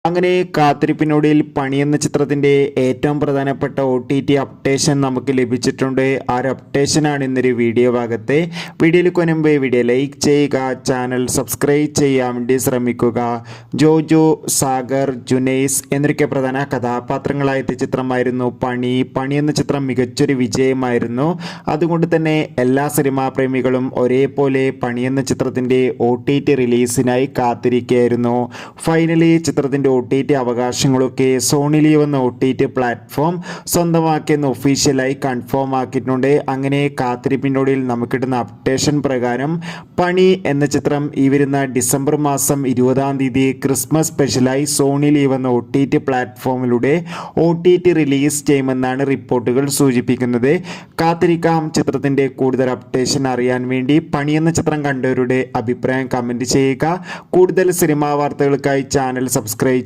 അങ്ങനെ കാത്തിരിപ്പിനൊടുവിൽ പണി എന്ന ചിത്രത്തിൻ്റെ ഏറ്റവും പ്രധാനപ്പെട്ട OTT അപ്ഡേഷൻ നമുക്ക് ലഭിച്ചിട്ടുണ്ട്. ആ ഒരു അപ്ഡേഷനാണ് ഇന്നൊരു വീഡിയോ ഭാഗത്തെ. വീഡിയോയിൽ കൊനുമ്പ് വീഡിയോ ലൈക്ക് ചെയ്യുക, ചാനൽ സബ്സ്ക്രൈബ് ചെയ്യാൻ വേണ്ടി ശ്രമിക്കുക. ജോജോ, സാഗർ, ജുനൈസ് എന്നൊക്കെ പ്രധാന കഥാപാത്രങ്ങളായ ചിത്രമായിരുന്നു പണി എന്ന ചിത്രം മികച്ചൊരു വിജയമായിരുന്നു. അതുകൊണ്ട് തന്നെ എല്ലാ സിനിമാ പ്രേമികളും ഒരേപോലെ പണി എന്ന ചിത്രത്തിൻ്റെ OTT റിലീസിനായി കാത്തിരിക്കുകയായിരുന്നു. ഫൈനലി ചിത്രത്തിൻ്റെ OTT അവകാശങ്ങളൊക്കെ സോണി ലീവ് എന്ന OTT പ്ലാറ്റ്ഫോം സ്വന്തമാക്കിയെന്ന് ഒഫീഷ്യലായി കൺഫേം ആക്കിയിട്ടുണ്ട്. അങ്ങനെ കാത്തിരിപ്പിനോടിൽ നമുക്ക് കിട്ടുന്ന അപ്ഡേഷൻ പ്രകാരം പണി എന്ന ചിത്രം ഈ വരുന്ന ഡിസംബർ മാസം 20-ാം തീയതി ക്രിസ്മസ് സ്പെഷ്യലായി സോണി ലീവ് എന്ന OTT പ്ലാറ്റ്ഫോമിലൂടെ OTT റിലീസ് ചെയ്യുമെന്നാണ് റിപ്പോർട്ടുകൾ സൂചിപ്പിക്കുന്നത്. കാത്തിരിക്കാം ചിത്രത്തിൻ്റെ കൂടുതൽ അപ്ഡേഷൻ അറിയാൻ വേണ്ടി. പണി എന്ന ചിത്രം കണ്ടവരുടെ അഭിപ്രായം കമൻറ്റ് ചെയ്യുക. കൂടുതൽ സിനിമാ വാർത്തകൾക്കായി ചാനൽ സബ്സ്ക്രൈബ്